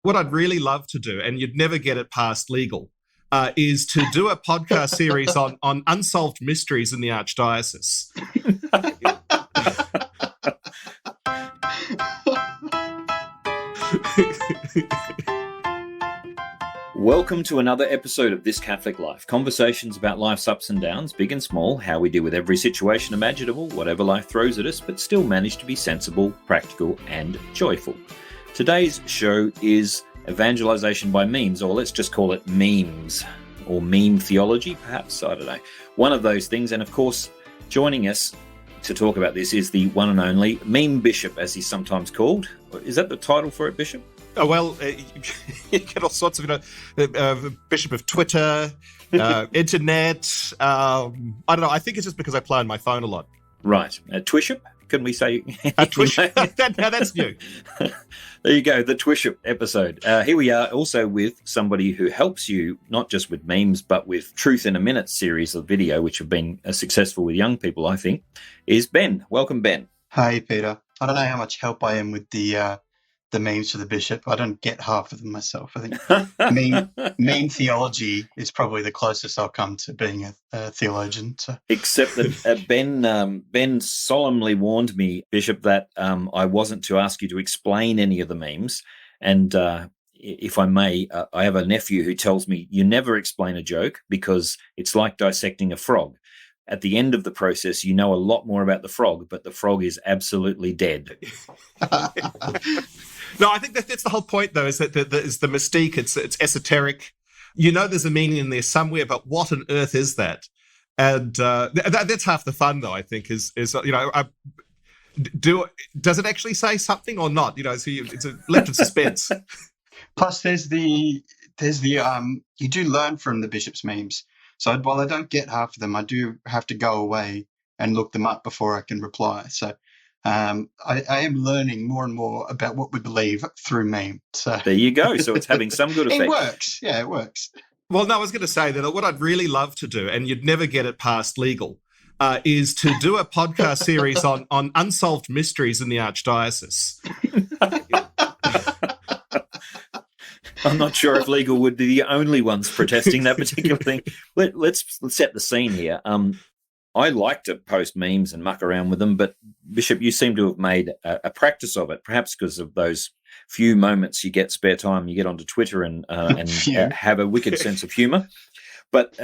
What I'd really love to do, and you'd never get it past legal, is to do a podcast series on unsolved mysteries in the Archdiocese. Welcome to another episode of This Catholic Life. Conversations about life's ups and downs, big and small, how we deal with every situation imaginable, whatever life throws at us, but still manage to be sensible, practical, and joyful. Today's show is evangelization by memes, or let's just call it memes, or meme theology, perhaps, I don't know. One of those things, and of course, joining us to talk about this is the one and only Meme Bishop, as he's sometimes called. Is that the title for it, Bishop? Oh, well, you get all sorts of, Bishop of Twitter, internet. I don't know. I think it's just because I play on my phone a lot. Right. Twishop? Couldn't we say? Twishop? Now that's new. There you go, the Twishop episode. Here we are also with somebody who helps you, not just with memes, but with Truth in a Minute series of video, which have been successful with young people, I think, is Ben. Welcome, Ben. Hi, Peter. I don't know how much help I am with the memes for the bishop. I don't get half of them myself. I think meme theology is probably the closest I'll come to being a theologian. So. Except that Ben solemnly warned me, Bishop, that I wasn't to ask you to explain any of the memes. And if I may, I have a nephew who tells me you never explain a joke because it's like dissecting a frog. At the end of the process, you know a lot more about the frog, but the frog is absolutely dead. No, I think that's the whole point, though, is that is the mystique. It's esoteric. You know there's a meaning in there somewhere, but what on earth is that? And that's half the fun, though, I think, is does it actually say something or not? You know, so it's a left of suspense. Plus, there's the you do learn from the bishop's memes. So while I don't get half of them, I do have to go away and look them up before I can reply. So I am learning more and more about what we believe through meme. So there you go. So it's having some good effect. It works. Yeah, it works. Well, no, I was going to say that what I'd really love to do, and you'd never get it past legal, is to do a podcast series on unsolved mysteries in the Archdiocese. I'm not sure if legal would be the only ones protesting that particular thing. Let's set the scene here. I like to post memes and muck around with them, but Bishop, you seem to have made a practice of it, perhaps because of those few moments you get spare time, you get onto Twitter and have a wicked sense of humour. But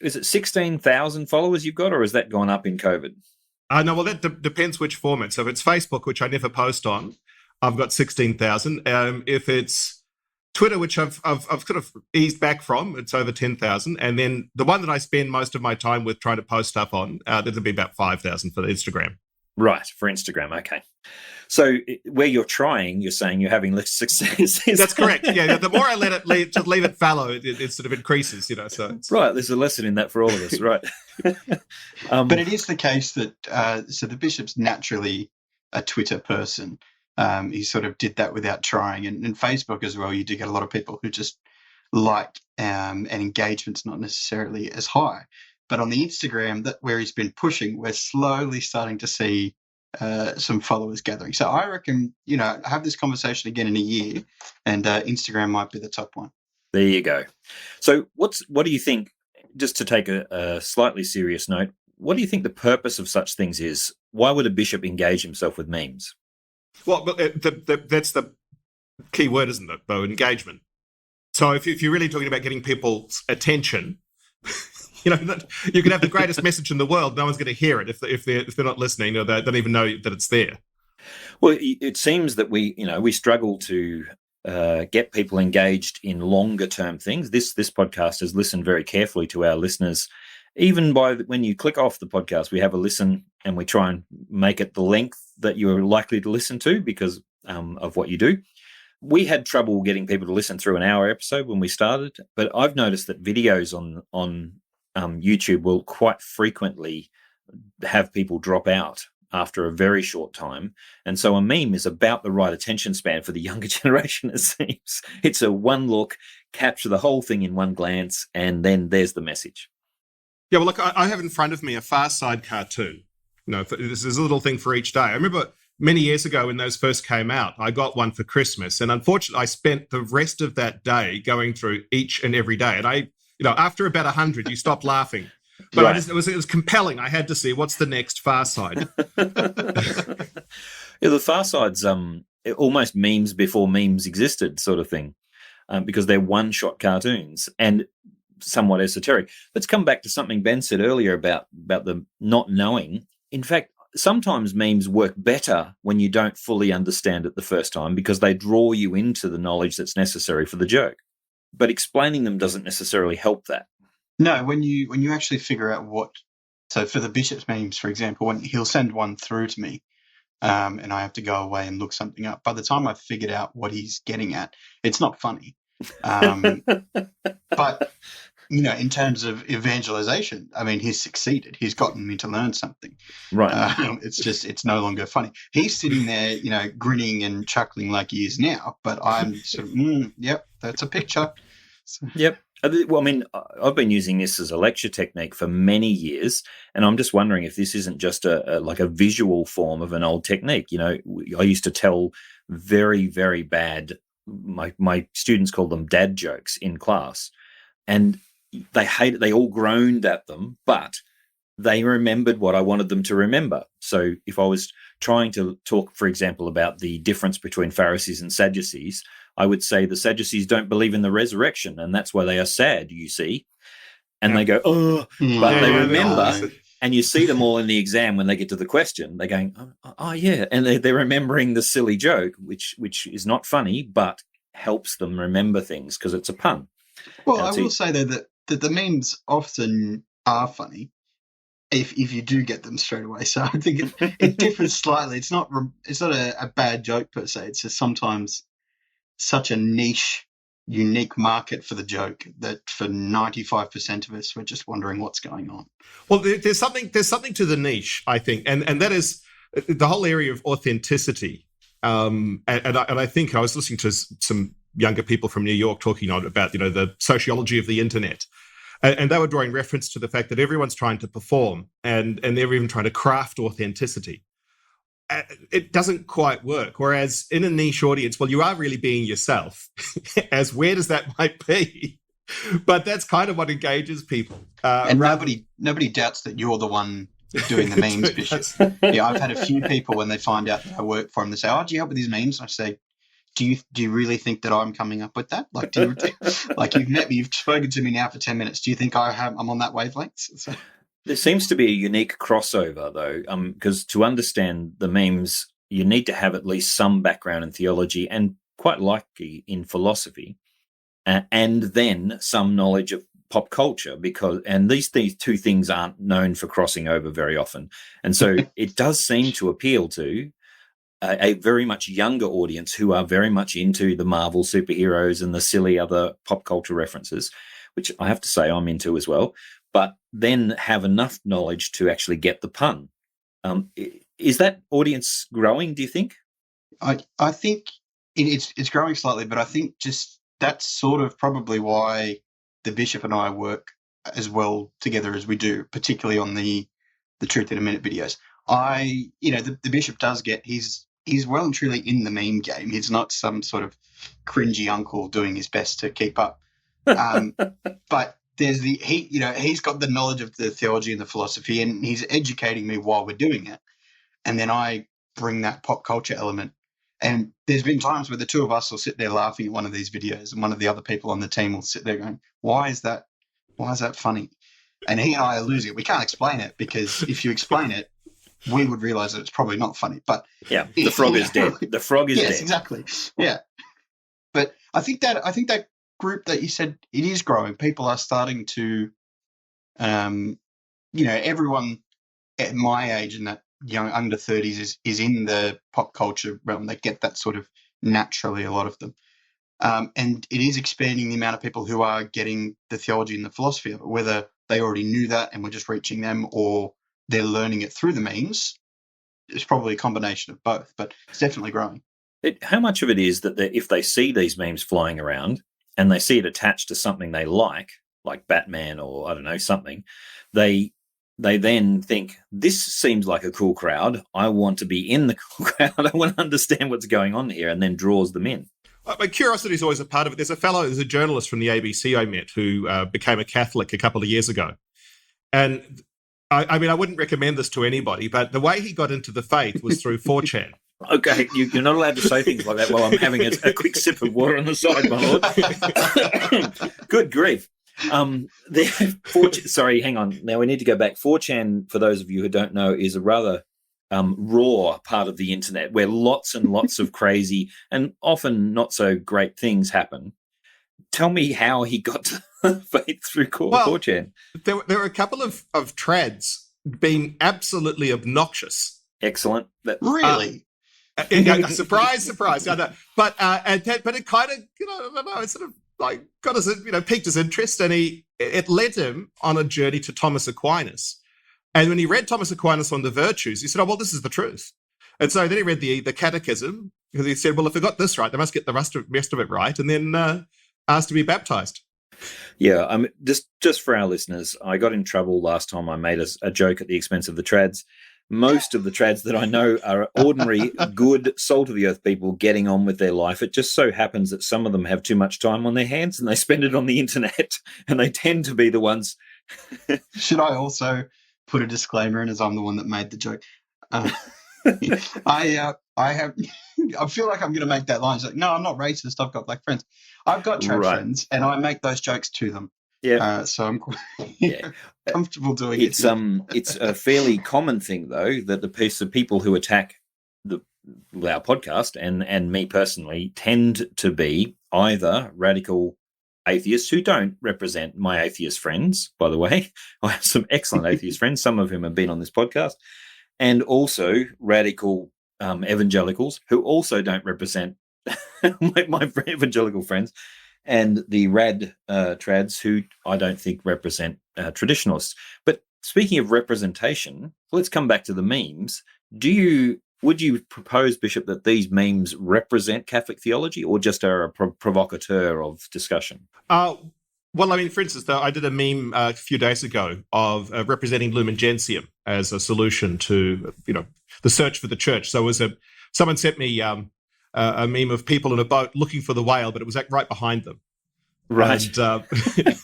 is it 16,000 followers you've got, or has that gone up in COVID? No, well, that depends which format. So if it's Facebook, which I never post on, I've got 16,000. If it's Twitter, which I've sort of eased back from, it's over 10,000. And then the one that I spend most of my time with trying to post stuff on, that'll be about 5,000 for Instagram. Right, for Instagram, okay. So where you're trying, you're saying you're having less success. That's correct. Yeah, the more I let it leave it fallow, it sort of increases, you know. So right, there's a lesson in that for all of us, right? But it is the case that so the bishop's naturally a Twitter person. He sort of did that without trying. And Facebook as well, you do get a lot of people who just like and engagement's not necessarily as high. But on the Instagram, where he's been pushing, we're slowly starting to see some followers gathering. So I reckon, have this conversation again in a year and Instagram might be the top one. There you go. So what do you think, just to take a slightly serious note, what do you think the purpose of such things is? Why would a bishop engage himself with memes? Well, that's the key word, isn't it, though, engagement. So if you're really talking about getting people's attention, you can have the greatest message in the world. No one's going to hear it if they're not listening, or they don't even know that it's there. Well, it seems that we struggle to get people engaged in longer term things. This podcast has listened very carefully to our listeners. Even when you click off the podcast, we have a listen and we try and make it the length that you're likely to listen to because of what you do. We had trouble getting people to listen through an hour episode when we started, but I've noticed that videos on YouTube will quite frequently have people drop out after a very short time. And so a meme is about the right attention span for the younger generation, it seems. It's a one look, capture the whole thing in one glance, and then there's the message. Yeah, well, look, I have in front of me a Far Side cartoon. This is a little thing for each day. I remember many years ago when those first came out, I got one for Christmas. And unfortunately, I spent the rest of that day going through each and every day. And after about 100, you stop laughing. But Right. it was compelling. I had to see what's the next Far Side. Yeah, the Far Side's almost memes before memes existed sort of thing, because they're one-shot cartoons and somewhat esoteric. Let's come back to something Ben said earlier about the not knowing. In fact, sometimes memes work better when you don't fully understand it the first time because they draw you into the knowledge that's necessary for the joke. But explaining them doesn't necessarily help that. No, when you actually figure out what. So for the Bishop's memes, for example, when he'll send one through to me, and I have to go away and look something up. By the time I've figured out what he's getting at, it's not funny. But in terms of evangelization, I mean, he's succeeded. He's gotten me to learn something. Right. It's no longer funny. He's sitting there, grinning and chuckling like he is now. But I'm sort of, yep, that's a picture. So. Yep. Well, I mean, I've been using this as a lecture technique for many years, and I'm just wondering if this isn't just like a visual form of an old technique. I used to tell very, very bad, my students called them dad jokes in class, and they hated, they all groaned at them, but they remembered what I wanted them to remember. So if I was trying to talk, for example, about the difference between Pharisees and Sadducees, I would say the Sadducees don't believe in the resurrection, and that's why they are sad, you see. And they go, oh, but they remember, and you see them all in the exam when they get to the question, they're going, oh yeah, and they're remembering the silly joke, which is not funny, but helps them remember things because it's a pun. Well, I will say, though, that the memes often are funny if you do get them straight away. So I think it differs slightly. It's not a bad joke per se. It's just sometimes such a niche, unique market for the joke that for 95% of us, we're just wondering what's going on. Well, there's something to the niche, I think, and that is the whole area of authenticity. And I think I was listening to some younger people from New York talking about the sociology of the internet, and they were drawing reference to the fact that everyone's trying to perform, and they're even trying to craft authenticity. It doesn't quite work. Whereas in a niche audience, well, you are really being yourself, as weird as that might be. But that's kind of what engages people. And nobody doubts that you're the one doing the memes, Bishop. Yeah, I've had a few people when they find out that I work for them, they say, "Oh, do you help with these memes?" And I say, "Do you really think that I'm coming up with that? Like, you've met me, you've spoken to me now for 10 minutes. Do you think I'm on that wavelength?" So. There seems to be a unique crossover, though, because to understand the memes, you need to have at least some background in theology and quite likely in philosophy, and then some knowledge of pop culture, and these two things aren't known for crossing over very often. And so it does seem to appeal to a very much younger audience who are very much into the Marvel superheroes and the silly other pop culture references, which I have to say I'm into as well, but then have enough knowledge to actually get the pun. Is that audience growing, do you think? I think it's growing slightly, but I think just that's sort of probably why the Bishop and I work as well together as we do, particularly on the Truth in a Minute videos. The Bishop does he's well and truly in the meme game. He's not some sort of cringy uncle doing his best to keep up. But there's he's got the knowledge of the theology and the philosophy, and he's educating me while we're doing it. And then I bring that pop culture element. And there's been times where the two of us will sit there laughing at one of these videos, and one of the other people on the team will sit there going, why is that funny? And he and I are losing it. We can't explain it, because if you explain it, we would realize that it's probably not funny. But yeah, the frog is dead. The frog is dead. Yes, exactly. Yeah. But I think that group that you said, it is growing. People are starting to, everyone at my age and that young under 30s is in the pop culture realm. They get that sort of naturally, a lot of them. And it is expanding the amount of people who are getting the theology and the philosophy of it, whether they already knew that and we're just reaching them, or they're learning it through the memes. It's probably a combination of both, but it's definitely growing. How much of it is that if they see these memes flying around and they see it attached to something they like Batman or, I don't know, something, they they then think, this seems like a cool crowd. I want to be in the cool crowd. I want to understand what's going on here, and then draws them in. But curiosity is always a part of it. There's a journalist from the ABC I met who became a Catholic a couple of years ago. And I mean, I wouldn't recommend this to anybody, but the way he got into the faith was through 4chan. Okay, you're not allowed to say things like that while I'm having a quick sip of water on the side, my lord. Good grief. Sorry, hang on. Now we need to go back. 4chan, for those of you who don't know, is a rather raw part of the internet where lots and lots of crazy and often not so great things happen. Tell me how he got to faith through 4chan. There were a couple of trads being absolutely obnoxious. Excellent. Really? Surprise. But it kind of, I don't know, it sort of like got us, piqued his interest, and it led him on a journey to Thomas Aquinas. And when he read Thomas Aquinas on the virtues, he said, "Oh, well, this is the truth." And so then he read the Catechism, because he said, "Well, if they got this right, they must get the rest of it right," and then asked to be baptized. Yeah, just for our listeners, I got in trouble last time I made a joke at the expense of the trads. Most of the trads that I know are ordinary, good, salt-of-the-earth people getting on with their life. It just so happens that some of them have too much time on their hands and they spend it on the internet, and they tend to be the ones. Should I also put a disclaimer in, as I'm the one that made the joke? I feel like I'm going to make that line. It's like, no, I'm not racist. I've got black friends. I've got trad friends, and I make those jokes to them. Yeah. So I'm comfortable doing it. It's a fairly common thing, though, that the people who attack our podcast and me personally tend to be either radical atheists who don't represent my atheist friends, by the way. I have some excellent atheist friends, some of whom have been on this podcast, and also radical evangelicals who also don't represent my evangelical friends, and the trads who I don't think represent traditionalists. But speaking of representation, let's come back to the memes. Would you propose, Bishop, that these memes represent Catholic theology, or just are a provocateur of discussion? Well, I mean, for instance, though, I did a meme a few days ago of representing Lumen Gentium as a solution to, the search for the church. So someone sent me a meme of people in a boat looking for the whale, but it was right behind them. Right. And,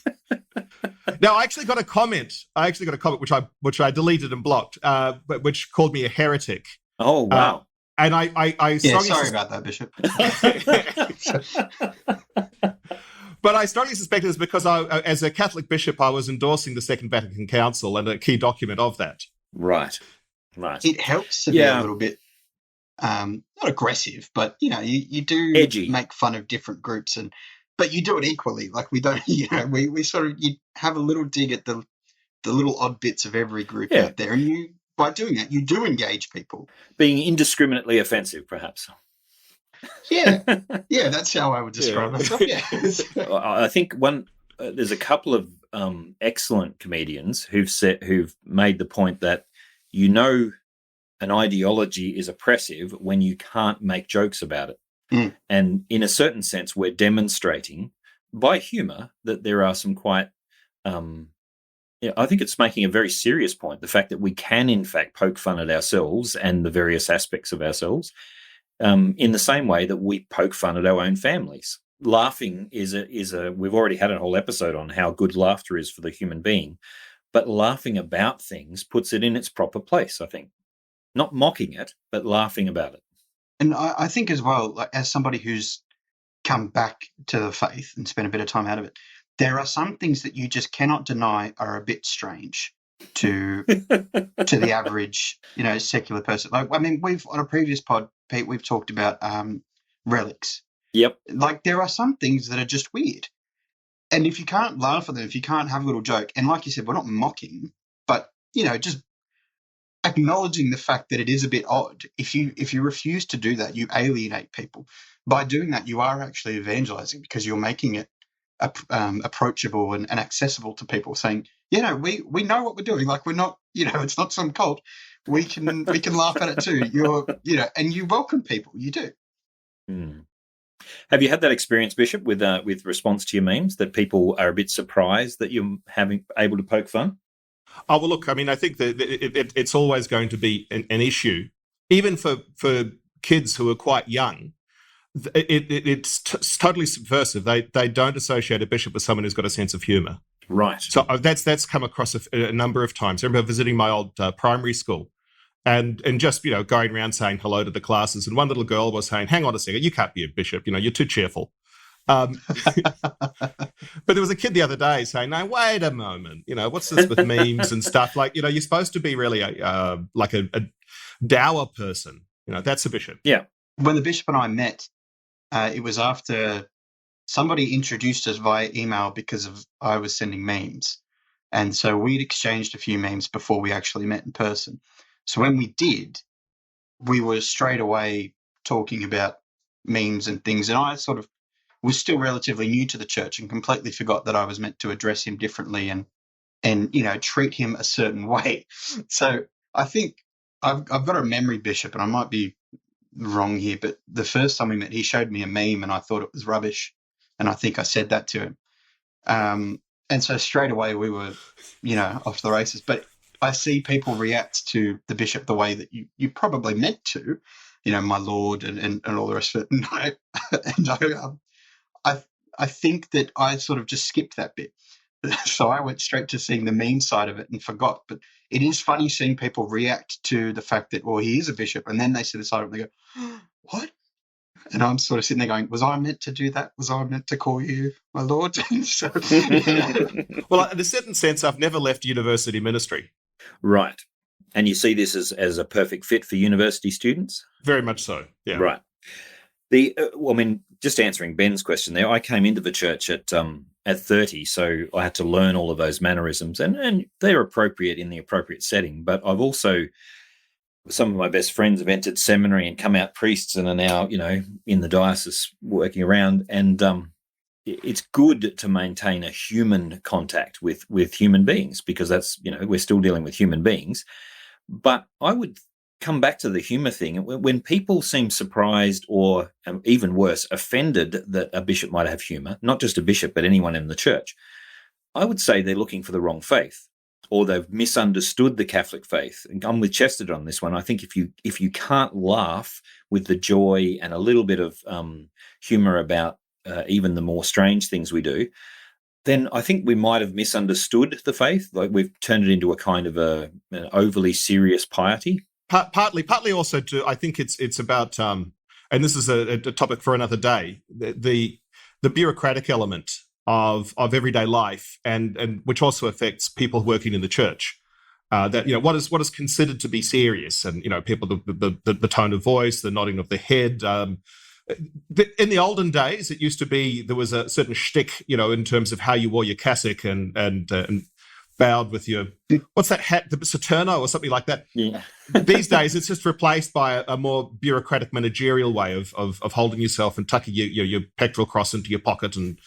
now, I actually got a comment. Which I deleted and blocked, which called me a heretic. Oh, wow. And I sorry about that, Bishop. But I strongly suspect it's because as a Catholic bishop, I was endorsing the Second Vatican Council and a key document of that. Right. It helps to be a little bit not aggressive, but you do edgy, make fun of different groups, but you do it equally. Like we don't, we sort of, you have a little dig at the little odd bits of every group out there, and by doing that, you do engage people. Being indiscriminately offensive, perhaps. Yeah, that's how I would describe myself. Yeah. I think there's a couple of excellent comedians who've made the point that an ideology is oppressive when you can't make jokes about it. Mm. And in a certain sense, we're demonstrating by humour that there are some quite I think it's making a very serious point, the fact that we can, in fact, poke fun at ourselves and the various aspects of ourselves in the same way that we poke fun at our own families. Laughing we've already had a whole episode on how good laughter is for the human being, but laughing about things puts it in its proper place, I think. Not mocking it, but laughing about it. And I think as well, like, as somebody who's come back to the faith and spent a bit of time out of it, there are some things that you just cannot deny are a bit strange to the average, secular person. Like, I mean, on a previous pod, Pete, we've talked about relics. Yep. Like, there are some things that are just weird. And if you can't laugh at them, if you can't have a little joke, and like you said, we're not mocking, but, just acknowledging the fact that it is a bit odd. If you refuse to do that, you alienate people. By doing that, you are actually evangelizing, because you're making it approachable and accessible to people, saying, we know what we're doing. Like, we're not, it's not some cult. We can laugh at it too. And you welcome people. You do. Mm. Have you had that experience, Bishop, with response to your memes, that people are a bit surprised that you're able to poke fun? Oh, well, look, I mean, I think that it's always going to be an issue, even for kids who are quite young. It's totally subversive. They don't associate a bishop with someone who's got a sense of humour. Right. So that's come across a number of times. I remember visiting my old primary school, and just going around saying hello to the classes, and one little girl was saying, "Hang on a second, you can't be a bishop. You're too cheerful." But there was a kid the other day saying, "No, wait a moment. What's this with memes and stuff? Like, you're supposed to be really like a dour person. That's a bishop." Yeah. When the bishop and I met, it was after somebody introduced us via email because I was sending memes. And so we'd exchanged a few memes before we actually met in person. So when we did, we were straight away talking about memes and things. And I sort of was still relatively new to the church and completely forgot that I was meant to address him differently and treat him a certain way. So I think I've got a memory, Bishop, and I might be wrong here, but the first time we met, he showed me a meme and I thought it was rubbish. And I think I said that to him. And so straight away we were, off the races. But I see people react to the bishop the way that you probably meant to, my lord and all the rest of it. And I think that I sort of just skipped that bit. So I went straight to seeing the mean side of it and forgot. But it is funny seeing people react to the fact that, well, he is a bishop. And then they see the side of it and they go, what? And I'm sort of sitting there going, was I meant to do that? Was I meant to call you my lord? So, well, in a certain sense, I've never left university ministry. Right. And you see this as a perfect fit for university students? Very much so, yeah. Right. Just answering Ben's question there, I came into the church at 30, so I had to learn all of those mannerisms, and they're appropriate in the appropriate setting. But I've also, some of my best friends have entered seminary and come out priests and are now, in the diocese working around. And it's good to maintain a human contact with human beings, because that's, we're still dealing with human beings. But I would come back to the humour thing. When people seem surprised or even worse, offended that a bishop might have humour, not just a bishop, but anyone in the church, I would say they're looking for the wrong faith, or they've misunderstood the Catholic faith. And I'm with Chesterton on this one. I think if you can't laugh with the joy and a little bit of humour about even the more strange things we do, then I think we might have misunderstood the faith. Like, we've turned it into a kind of an overly serious piety. Partly also too, I think it's about, and this is a topic for another day, the bureaucratic element of everyday life, and which also affects people working in the church. That what is considered to be serious, and people, the tone of voice, the nodding of the head. In the olden days, it used to be there was a certain shtick, in terms of how you wore your cassock and bowed with your, what's that hat, the Saturno or something like that. Yeah. These days, it's just replaced by a more bureaucratic managerial way of holding yourself and tucking your pectoral cross into your pocket and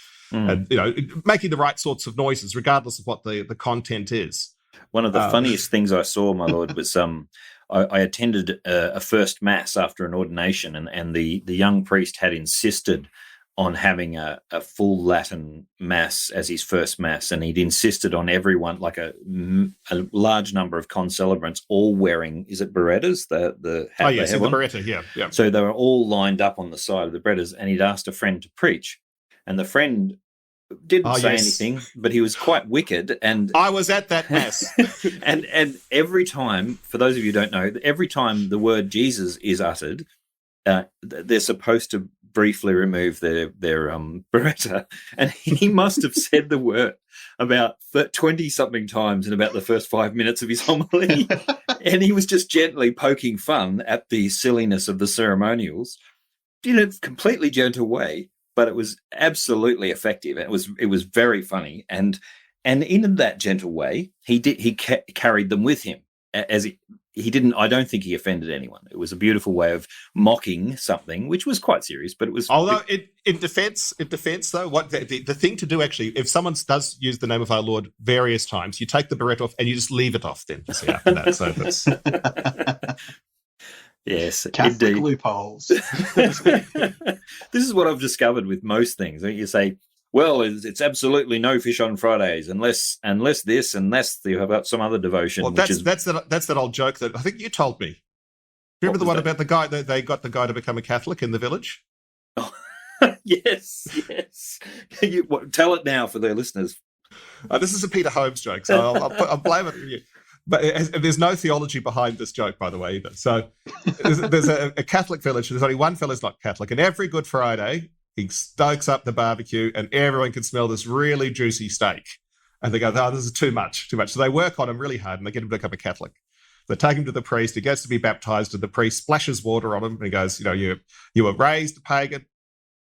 making the right sorts of noises, regardless of what the content is. One of the funniest things I saw, my lord, was I attended a first mass after an ordination, and the young priest had insisted on having a full Latin mass as his first mass, and he'd insisted on everyone, like a large number of concelebrants, all wearing, is it berettas, the hat? Oh yes, the beretta, yeah. So they were all lined up on the side of the berettas, and he'd asked a friend to preach, and the friend didn't say anything, but he was quite wicked. And I was at that mass. and every time, for those of you who don't know, every time the word Jesus is uttered, they're supposed to briefly remove their beretta, and he must have said the word about 20-something times in about the first 5 minutes of his homily, and he was just gently poking fun at the silliness of the ceremonials in a completely gentle way, but it was absolutely effective. It was very funny, and in that gentle way, he carried them with him, as he didn't. I don't think he offended anyone. It was a beautiful way of mocking something which was quite serious, but it was. Although in defence though, what the thing to do, actually, if someone does use the name of our Lord various times, you take the beretta off and you just leave it off. Then see after that. So that's. Yes, Catholic indeed. loopholes. This is what I've discovered with most things. You say, well, it's absolutely no fish on Fridays unless you have got some other devotion. Well, that's that old joke that I think you told me. Do you remember the one about the guy that they got the guy to become a Catholic in the village? Oh, yes. Tell it now for their listeners. This is a Peter Holmes joke, so I'll blame it on you. But there's no theology behind this joke, by the way, either. So there's a Catholic village. There's only one fella's not Catholic, and every Good Friday he stokes up the barbecue, and everyone can smell this really juicy steak. And they go, "Oh, this is too much." So they work on him really hard, and they get him to become a Catholic. They take him to the priest. He gets to be baptized, and the priest splashes water on him, and he goes, "You were raised a pagan,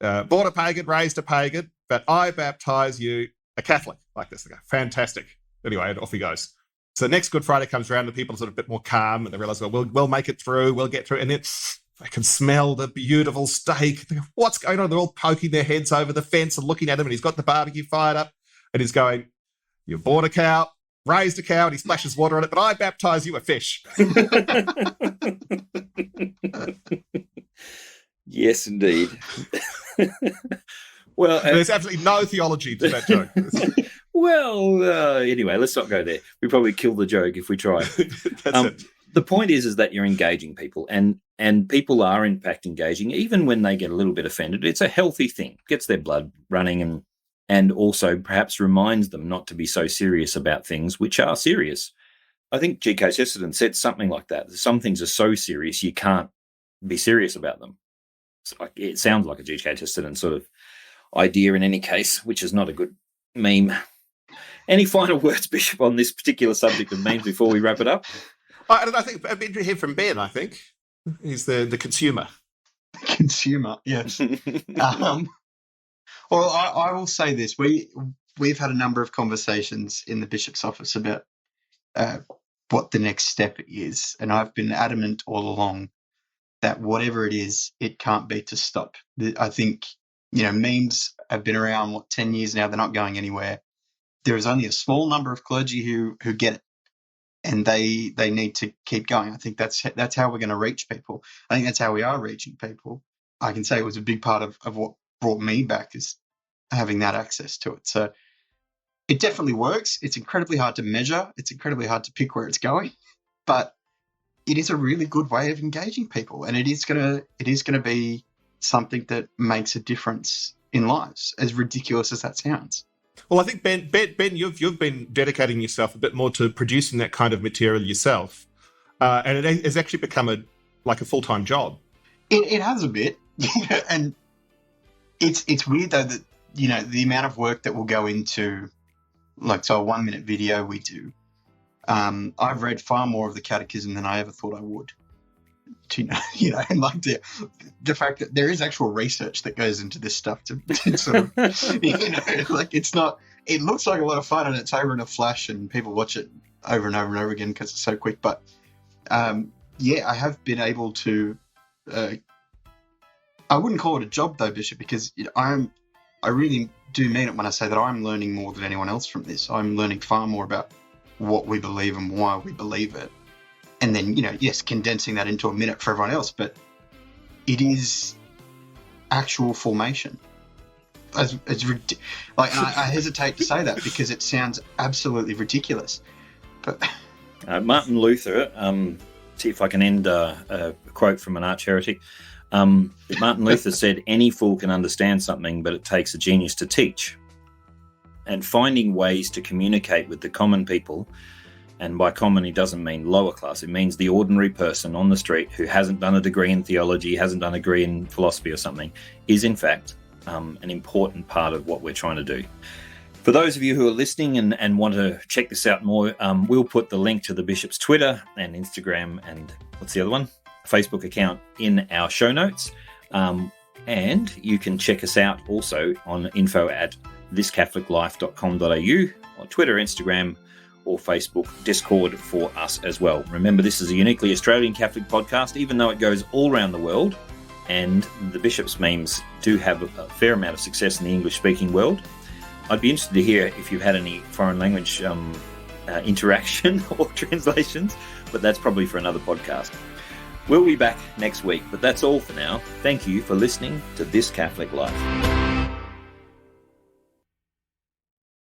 born a pagan, raised a pagan, but I baptize you a Catholic." Like this. They go, "Fantastic." Anyway, and off he goes. So next Good Friday comes around, and people are sort of a bit more calm, and they realize, well, we'll make it through, we'll get through. And then they can smell the beautiful steak. They go, "What's going on?" They're all poking their heads over the fence and looking at him, and he's got the barbecue fired up, and he's going, "You bought a cow, raised a cow," and he splashes water on it, "but I baptize you a fish." Yes, indeed. Well, there's absolutely no theology to that joke. Well, anyway, let's not go there. We probably kill the joke if we try. That's it. The point is that you're engaging people, and people are in fact engaging, even when they get a little bit offended. It's a healthy thing. Gets their blood running, and also perhaps reminds them not to be so serious about things which are serious. I think G.K. Chesterton said something like that. Some things are so serious you can't be serious about them. It sounds like a G.K. Chesterton sort of idea in any case, which is not a good meme. Any final words, Bishop, on this particular subject of memes before we wrap it up? I think I'd be interested to hear from Ben, I think. He's the consumer. Consumer, yes. Well, I will say this. We've had a number of conversations in the Bishop's office about what the next step is, and I've been adamant all along that whatever it is, it can't be to stop. I think, memes have been around, 10 years now. They're not going anywhere. There is only a small number of clergy who get it, and they need to keep going. I think that's how we're going to reach people. I think that's how we are reaching people. I can say it was a big part of what brought me back, is having that access to it. So it definitely works. It's incredibly hard to measure. It's incredibly hard to pick where it's going, but it is a really good way of engaging people, and it is going to be something that makes a difference in lives, as ridiculous as that sounds. Well, I think, Ben, you've been dedicating yourself a bit more to producing that kind of material yourself, and it has actually become a full-time job. It has a bit, and it's weird though that the amount of work that will go into, so a 1-minute video we do. I've read far more of the Catechism than I ever thought I would. And the fact that there is actual research that goes into this stuff to sort of, it's not. It looks like a lot of fun, and it's over in a flash, and people watch it over and over and over again because it's so quick. But I have been able to. I wouldn't call it a job though, Bishop, because I really do mean it when I say that I'm learning more than anyone else from this. I'm learning far more about what we believe and why we believe it. And then, yes, condensing that into a minute for everyone else, but it is actual formation. I hesitate to say that because it sounds absolutely ridiculous. But Martin Luther, see if I can end a quote from an arch heretic. Martin Luther said, "Any fool can understand something, but it takes a genius to teach." And finding ways to communicate with the common people, and by common he doesn't mean lower class, it means the ordinary person on the street who hasn't done a degree in theology, hasn't done a degree in philosophy or something, is in fact an important part of what we're trying to do. For those of you who are listening and want to check this out more, we'll put the link to the Bishop's Twitter and Instagram and what's the other one? Facebook account in our show notes. And you can check us out also on info@thiscatholiclife.com.au, on Twitter, Instagram, or Facebook, Discord for us as well. Remember, this is a uniquely Australian Catholic podcast, even though it goes all around the world, and the Bishop's memes do have a fair amount of success in the English-speaking world. I'd be interested to hear if you had any foreign language interaction or translations, but that's probably for another podcast. We'll be back next week, but that's all for now. Thank you for listening to This Catholic Life.